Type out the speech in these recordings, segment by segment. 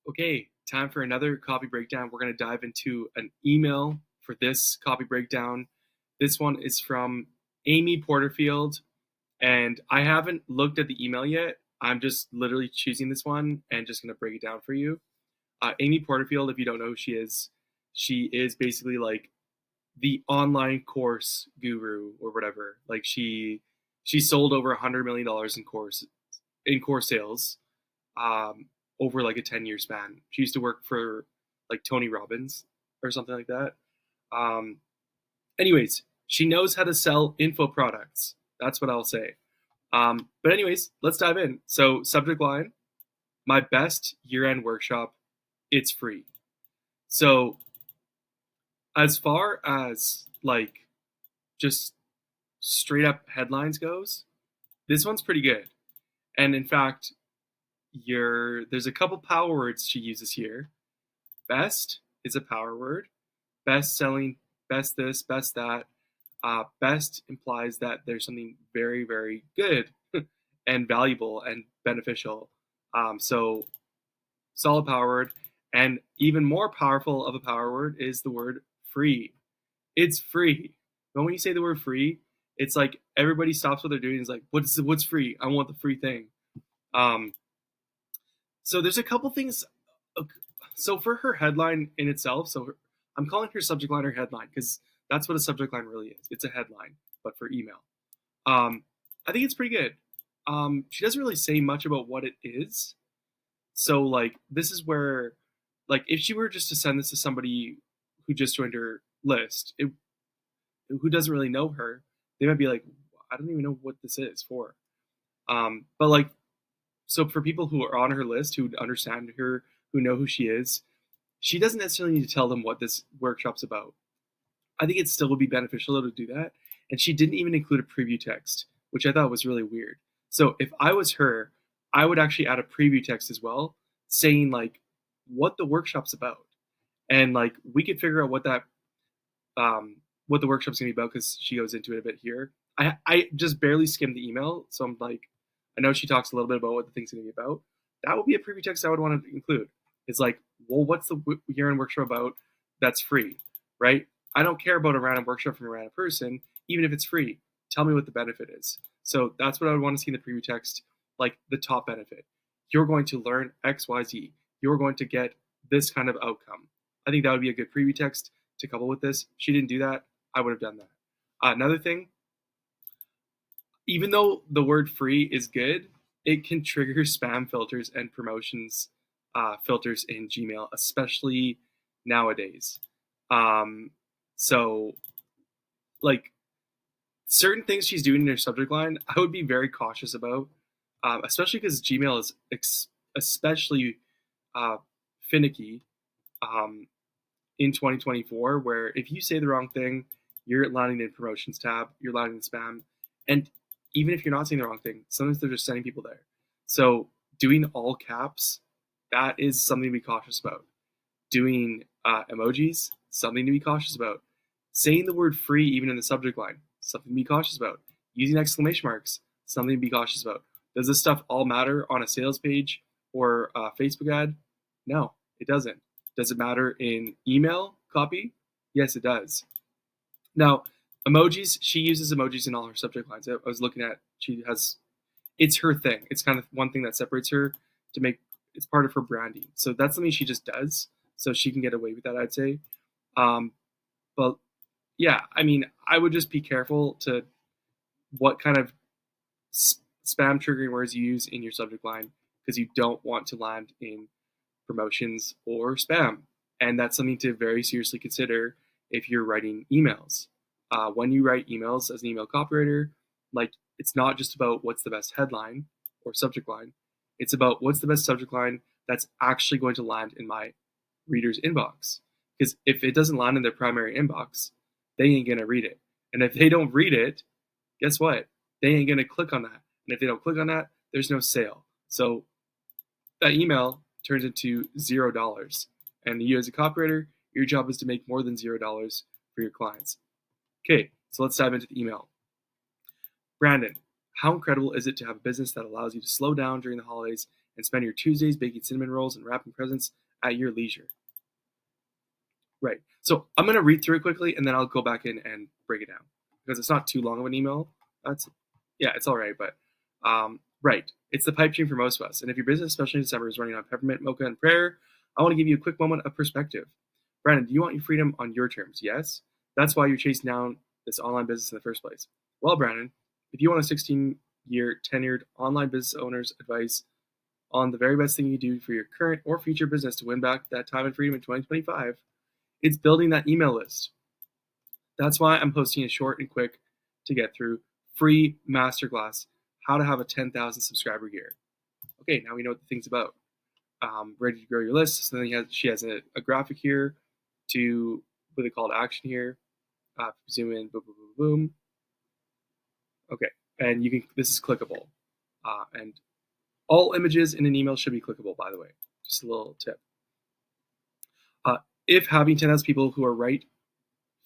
Okay, time for another copy breakdown. We're going to dive into an email for this copy breakdown. This one is from Amy Porterfield, and I haven't looked at the email yet. I'm just literally choosing this one and just going to break it down for you. Amy Porterfield, if you don't know who she is basically like the online course guru or whatever. Like she sold over $100 million in course sales um, over like a 10-year span. She used to work for like Tony Robbins or something like that. Um, anyways, she knows how to sell info products. That's what I'll say. But anyways, let's dive in. So subject line, my best year-end workshop, it's free. So as far as like just straight up headlines goes, this one's pretty good. And in fact, there's a couple power words she uses here. Best is a power word. Best selling, best this, best that. Best implies that there's something very, very good and valuable and beneficial. So solid power word. And even more powerful of a power word is the word free. It's free. But when you say the word free, it's like everybody stops what they're doing and is like, what's free? I want the free thing. Um, so there's a couple things. So for her headline in itself, I'm calling her subject line her headline because that's what a subject line really is. It's a headline, but for email. I think it's pretty good. She doesn't really say much about what it is. So like this is where, like, if she were just to send this to somebody who just joined her list, who doesn't really know her, they might be like, I don't even know what this is for. But like, so for people who are on her list, who understand her, who know who she is, she doesn't necessarily need to tell them what this workshop's about. I think it still would be beneficial to do that. And she didn't even include a preview text, which I thought was really weird. So if I was her, I would actually add a preview text as well, saying like what the workshop's about. And like we could figure out what the workshop's gonna be about because she goes into it a bit here. I just barely skimmed the email, so I'm like, I know she talks a little bit about what the thing's gonna be about. That would be a preview text I would want to include. It's like, well, what's the year-end workshop about that's free, right? I don't care about a random workshop from a random person, even if it's free. Tell me what the benefit is. So that's what I would want to see in the preview text, like the top benefit. You're going to learn X, Y, Z. You're going to get this kind of outcome. I think that would be a good preview text to couple with this. She didn't do that. I would have done that. Another thing, even though the word free is good, it can trigger spam filters and promotions filters in Gmail, especially nowadays. Um, so, like, certain things she's doing in her subject line, I would be very cautious about, especially because Gmail is especially uh, finicky um, in 2024, where if you say the wrong thing, you're landing in promotions tab, you're landing in spam, and even if you're not saying the wrong thing, sometimes they're just sending people there. So doing all caps, that is something to be cautious about. Doing emojis, something to be cautious about. Saying the word free even in the subject line, something to be cautious about. Using exclamation marks, something to be cautious about. Does this stuff all matter on a sales page or a Facebook ad? No, it doesn't. Does it matter in email copy? Yes, it does. Now, emojis, she uses emojis in all her subject lines. I was looking at, it's her thing. It's kind of one thing that separates her to make, it's part of her branding. So that's something she just does. So she can get away with that, I'd say. Um, but yeah, I mean, I would just be careful to what kind of spam triggering words you use in your subject line because you don't want to land in promotions or spam. And that's something to very seriously consider if you're writing emails. When you write emails as an email copywriter, like it's not just about what's the best headline or subject line. It's about what's the best subject line that's actually going to land in my reader's inbox. Because if it doesn't land in their primary inbox, they ain't going to read it. And if they don't read it, guess what? They ain't going to click on that. And if they don't click on that, there's no sale. So that email turns into $0. And you as a copywriter, your job is to make more than $0 for your clients. Okay, so let's dive into the email. Brandon, how incredible is it to have a business that allows you to slow down during the holidays and spend your Tuesdays baking cinnamon rolls and wrapping presents at your leisure. Right. So I'm going to read through it quickly, and then I'll go back in and break it down because it's not too long of an email. It's all right. But right, it's the pipe dream for most of us. And if your business, especially in December, is running on peppermint, mocha, and prayer, I want to give you a quick moment of perspective. Brandon, do you want your freedom on your terms? Yes. That's why you're chasing down this online business in the first place. Well, Brandon, if you want a 16-year tenured online business owner's advice on the very best thing you do for your current or future business to win back that time and freedom in 2025, it's building that email list. That's why I'm hosting a short and quick to get through free masterclass, how to have a 10,000 subscriber year. Okay, now we know what the thing's about. Ready to grow your list. So then she has a graphic here with a call to action here. Zoom in, boom, boom, boom, boom. Okay, and this is clickable. And all images in an email should be clickable, by the way. Just a little tip. If having 10,000 people who are right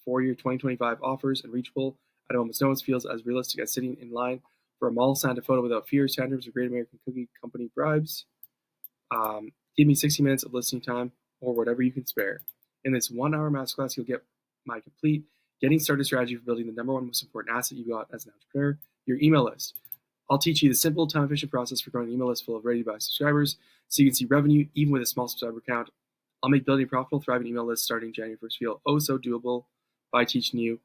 for your 2025 offers and reachable at a moment's notice feels as realistic as sitting in line for a mall Santa photo without fears, tantrums, or Great American Cookie Company bribes, give me 60 minutes of listening time or whatever you can spare. In this 1-hour masterclass, you'll get my complete getting started strategy for building the number one most important asset you got as an entrepreneur, your email list. I'll teach you the simple, time-efficient process for growing an email list full of ready-to-buy subscribers so you can see revenue even with a small subscriber count. I'll make building a profitable, thriving email list starting January 1st feel oh so doable by teaching you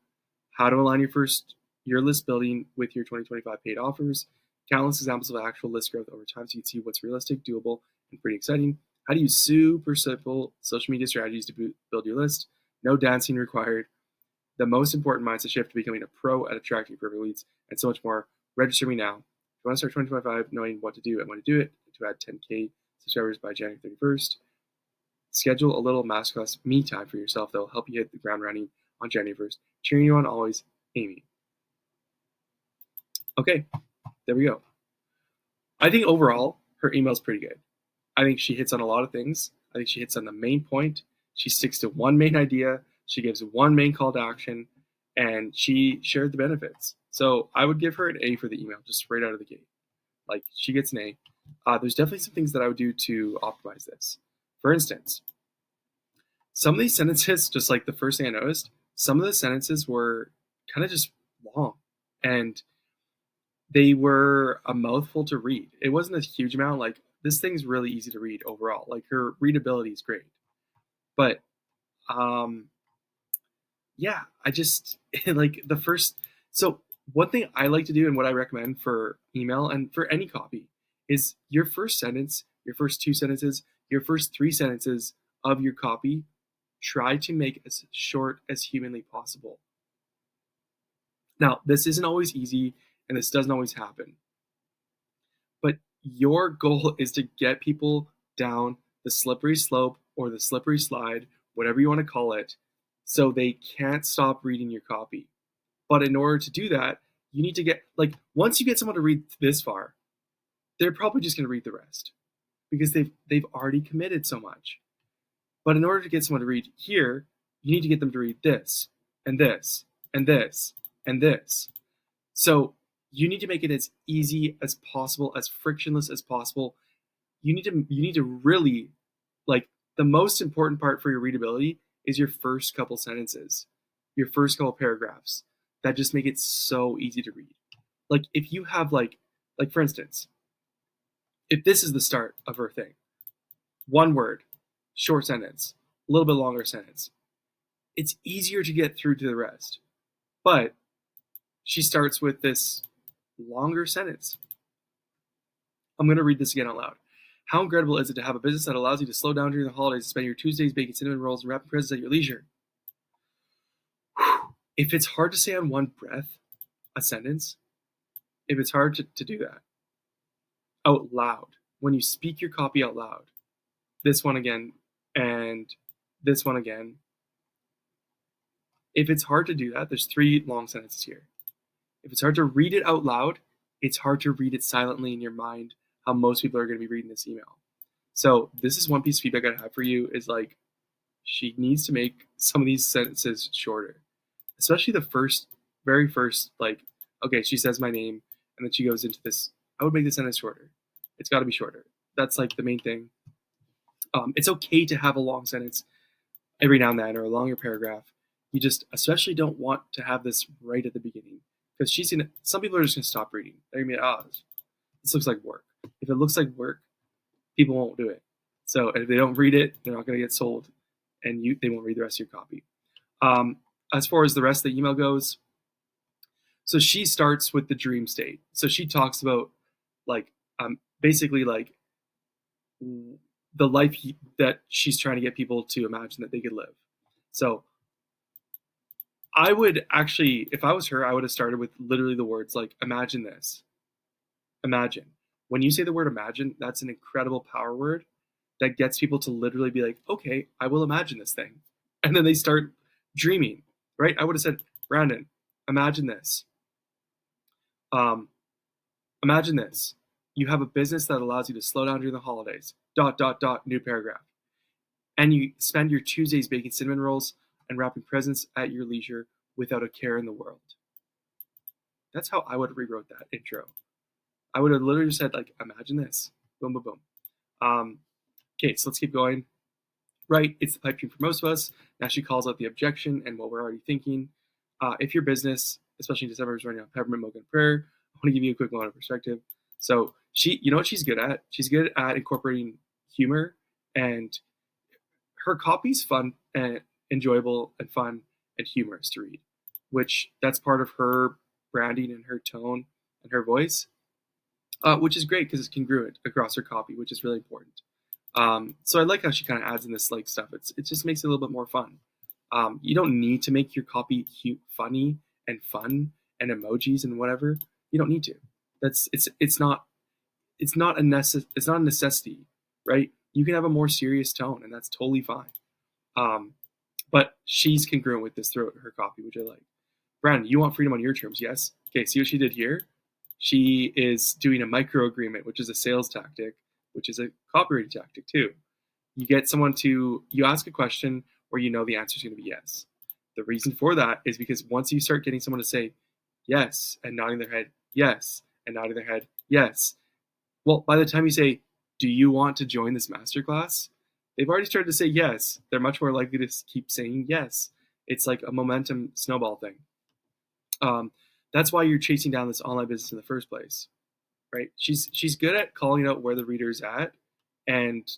how to align your list building with your 2025 paid offers, countless examples of actual list growth over time so you can see what's realistic, doable, and pretty exciting. How to use super simple social media strategies to build your list. No dancing required. The most important mindset shift to becoming a pro at attracting perfect leads, and so much more. Register me now. If you want to start 2025 knowing what to do and when to do it to add 10K subscribers by January 31st, schedule a little masterclass me time for yourself that will help you hit the ground running on January 1st. Cheering you on always, Amy. Okay, there we go. I think overall, her email is pretty good. I think she hits on a lot of things. I think she hits on the main point. She sticks to one main idea. She gives one main call to action, and she shared the benefits. So I would give her an A for the email, just straight out of the gate. Like, she gets an A. There's definitely some things that I would do to optimize this. For instance, some of these sentences, just like the first thing I noticed, some of the sentences were kind of just long, and they were a mouthful to read. It wasn't a huge amount. Like, this thing's really easy to read overall. Like, her readability is great. But, yeah, I just, like, so one thing I like to do and what I recommend for email and for any copy is your first sentence, your first 2 sentences, your first 3 sentences of your copy, try to make as short as humanly possible. Now, this isn't always easy, and this doesn't always happen. But your goal is to get people down the slippery slope or the slippery slide, whatever you want to call it, so they can't stop reading your copy. But in order to do that, you need to get, like, once you get someone to read this far, they're probably just going to read the rest because they've already committed so much. But in order to get someone to read here, you need to get them to read this and this and this and this. So you need to make it as easy as possible, as frictionless as possible. You need to really, like, the most important part for your readability is your first couple sentences, your first couple paragraphs that just make it so easy to read. Like, if you have like for instance, if this is the start of her thing, one word, short sentence, a little bit longer sentence, it's easier to get through to the rest. But she starts with this longer sentence. I'm going to read this again out loud. How incredible is it to have a business that allows you to slow down during the holidays and spend your Tuesdays baking cinnamon rolls and wrapping presents at your leisure? If it's hard to say on one breath a sentence, if it's hard to do that out loud, when you speak your copy out loud, this one again and this one again, if it's hard to do that, there's 3 long sentences here. If it's hard to read it out loud, it's hard to read it silently in your mind, how most people are going to be reading this email. So this is one piece of feedback I have for you is, like, she needs to make some of these sentences shorter, especially the very first, like, okay, she says my name, and then she goes into this. I would make the sentence shorter. It's got to be shorter. That's like the main thing. It's okay to have a long sentence every now and then, or a longer paragraph. You just especially don't want to have this right at the beginning, because some people are just gonna stop reading. They're gonna be, oh, this looks like work. If it looks like work, people won't do it. So if they don't read it, they're not gonna get sold, and they won't read the rest of your copy. As far as the rest of the email goes, so she starts with the dream state. So she talks about like basically like the life that she's trying to get people to imagine that they could live. So I would actually, if I was her, I would have started with literally the words like, imagine this. Imagine. When you say the word imagine, that's an incredible power word that gets people to literally be like, okay, I will imagine this thing. And then they start dreaming, right? I would have said, Brandon, imagine this. Imagine this. You have a business that allows you to slow down during the holidays. ... New paragraph. And you spend your Tuesdays baking cinnamon rolls and wrapping presents at your leisure without a care in the world. That's how I would have rewrote that intro. I would have literally said, like, imagine this. Boom, boom, boom. Okay, so let's keep going. Right, it's the pipe dream for most of us. Now she calls out the objection and what we're already thinking. If your business, especially in December, is running on peppermint mocha and prayer, I want to give you a quick moment of perspective. So you know what she's good at? She's good at incorporating humor, and her copy's fun and enjoyable and fun and humorous to read, which that's part of her branding and her tone and her voice, which is great because it's congruent across her copy, which is really important. So I like how she kind of adds in this like stuff. It just makes it a little bit more fun. You don't need to make your copy cute, funny, and fun, and emojis and whatever. You don't need to. It's not a necessity, right? You can have a more serious tone, and that's totally fine. But she's congruent with this throughout her copy, which I like. Brandon, you want freedom on your terms, yes? Okay, see what she did here? She is doing a micro agreement, which is a sales tactic, which is a copywriting tactic too. You ask a question where you know the answer is going to be yes. The reason for that is because once you start getting someone to say yes and nodding their head, yes, and nodding their head, yes, well, by the time you say, do you want to join this masterclass? They've already started to say yes. They're much more likely to keep saying yes. It's like a momentum snowball thing. That's why you're chasing down this online business in the first place, right? She's good at calling out where the reader's at, and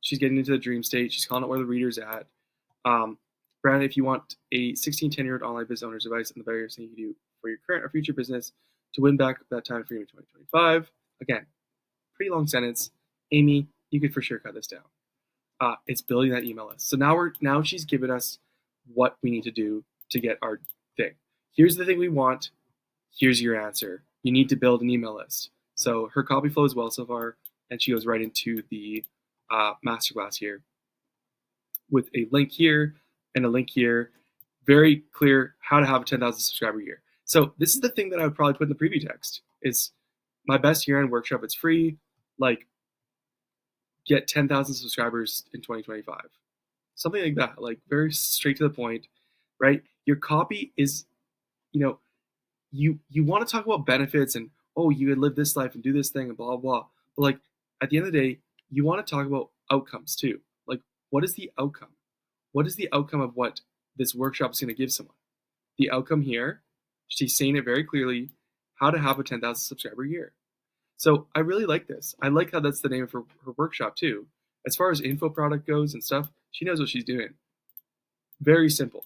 she's getting into the dream state. She's calling out where the reader's at. Brandon, if you want a 16 10-year-old online business owner's advice on the various things you can do for your current or future business to win back that time freedom in 2025. Again, pretty long sentence. Amy, you could for sure cut this down. It's building that email list. So now she's given us what we need to do to get our thing. Here's the thing we want. Here's your answer. You need to build an email list. So her copy flow is well so far, and she goes right into the masterclass here with a link here and a link here. Very clear how to have a 10,000 subscriber year. So this is the thing that I would probably put in the preview text. Is my best year-end workshop. It's free. Like, get 10,000 subscribers in 2025. Something like that. Like, very straight to the point, right? Your copy is, you want to talk about benefits and, oh, you could live this life and do this thing and blah, blah. But like, at the end of the day, you want to talk about outcomes too. Like, what is the outcome? What is the outcome of what this workshop is going to give someone? The outcome here, she's saying it very clearly, how to have a 10,000 subscriber year. So I really like this. I like how that's the name of her workshop too. As far as info product goes and stuff, she knows what she's doing. Very simple.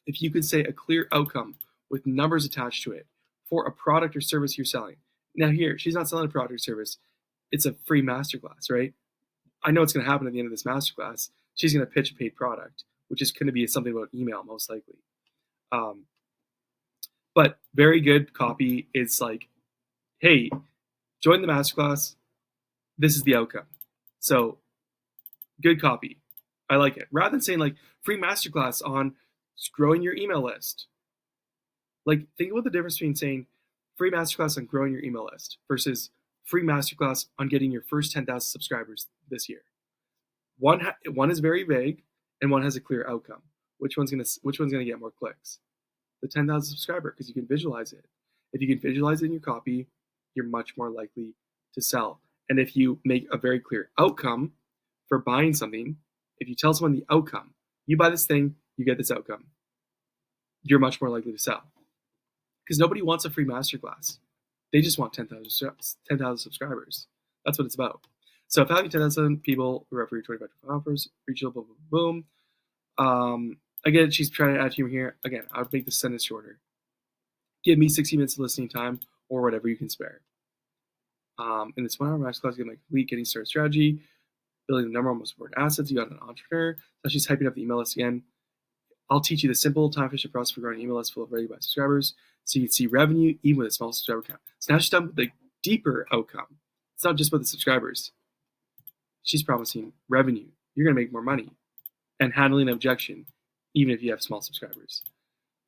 If you could say a clear outcome with numbers attached to it for a product or service you're selling. Now here, she's not selling a product or service. It's a free masterclass, right? I know what's going to happen at the end of this masterclass. She's going to pitch a paid product, which is going to be something about email, most likely. But very good copy is like, hey, join the masterclass. This is the outcome. So good copy. I like it. Rather than saying like free masterclass on growing your email list. Like, think about the difference between saying free masterclass on growing your email list versus free masterclass on getting your first 10,000 subscribers this year. One is very vague, and one has a clear outcome. Which one's gonna get more clicks? The 10,000 subscriber, because you can visualize it. If you can visualize it in your copy, you're much more likely to sell. And if you make a very clear outcome for buying something, if you tell someone the outcome, you buy this thing, you get this outcome, you're much more likely to sell. Because nobody wants a free masterclass. They just want 10,000 subscribers. That's what it's about. So if I have 10,000 people who are for your 25 offers, reachable, boom, boom, boom. Again, she's trying to add humor here. Again, I would make the sentence shorter. Give me 60 minutes of listening time or whatever you can spare. In this 1 hour masterclass, you get my complete getting started strategy, building the number one most important assets. You got an entrepreneur. So she's hyping up the email list again. I'll teach you the simple, time-efficient process for growing an email list full of ready-to-buy subscribers so you can see revenue even with a small subscriber count. So now she's done with the deeper outcome. It's not just about the subscribers. She's promising revenue. You're going to make more money and handling an objection even if you have small subscribers.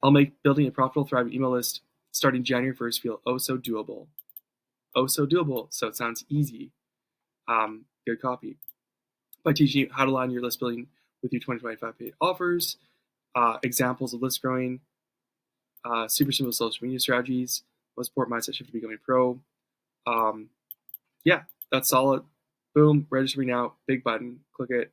I'll make building a profitable, thriving email list starting January 1st feel oh so doable. Oh so doable, so it sounds easy. Good copy. By teaching you how to line your list building with your 2025 paid offers, examples of list growing, super simple social media strategies, most important mindset shift to becoming a pro. Yeah, that's solid. Boom, register me now, big button, click it.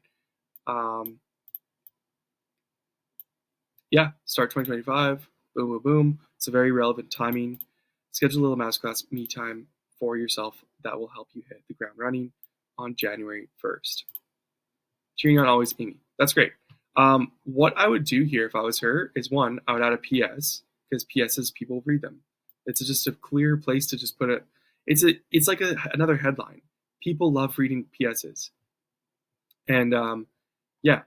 Yeah, start 2025, boom, boom, boom. It's a very relevant timing. Schedule a little masterclass me time for yourself that will help you hit the ground running on January 1st. Cheering on always Amy. That's great. What I would do here if I was her is one, I would add a PS because PSs people read them. It's just a clear place to just put it. It's like another headline. People love reading PSs, and yeah,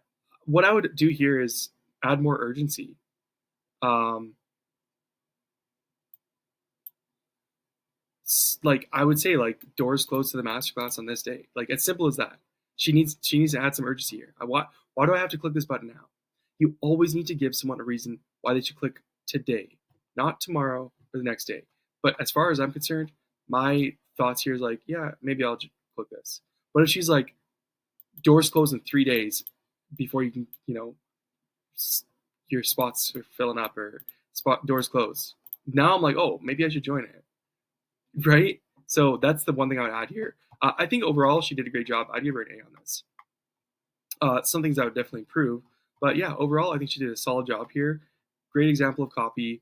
what I would do here is add more urgency. Like I would say, like doors closed to the masterclass on this day. Like as simple as that. She needs to add some urgency here. Why do I have to click this button now? You always need to give someone a reason why they should click today, not tomorrow or the next day. But as far as I'm concerned, my thoughts here is like, yeah, maybe I'll just click this. But if she's like, doors close in 3 days before you can, your spots are filling up or doors close. Now I'm like, oh, maybe I should join it. Right? So that's the one thing I would add here. I think overall she did a great job. I'd give her an A on this. Some things I would definitely improve. But yeah, overall, I think she did a solid job here. Great example of copy.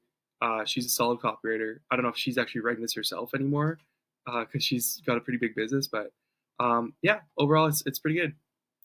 She's a solid copywriter. I don't know if she's actually writing this herself anymore because she's got a pretty big business. But yeah, overall, it's pretty good.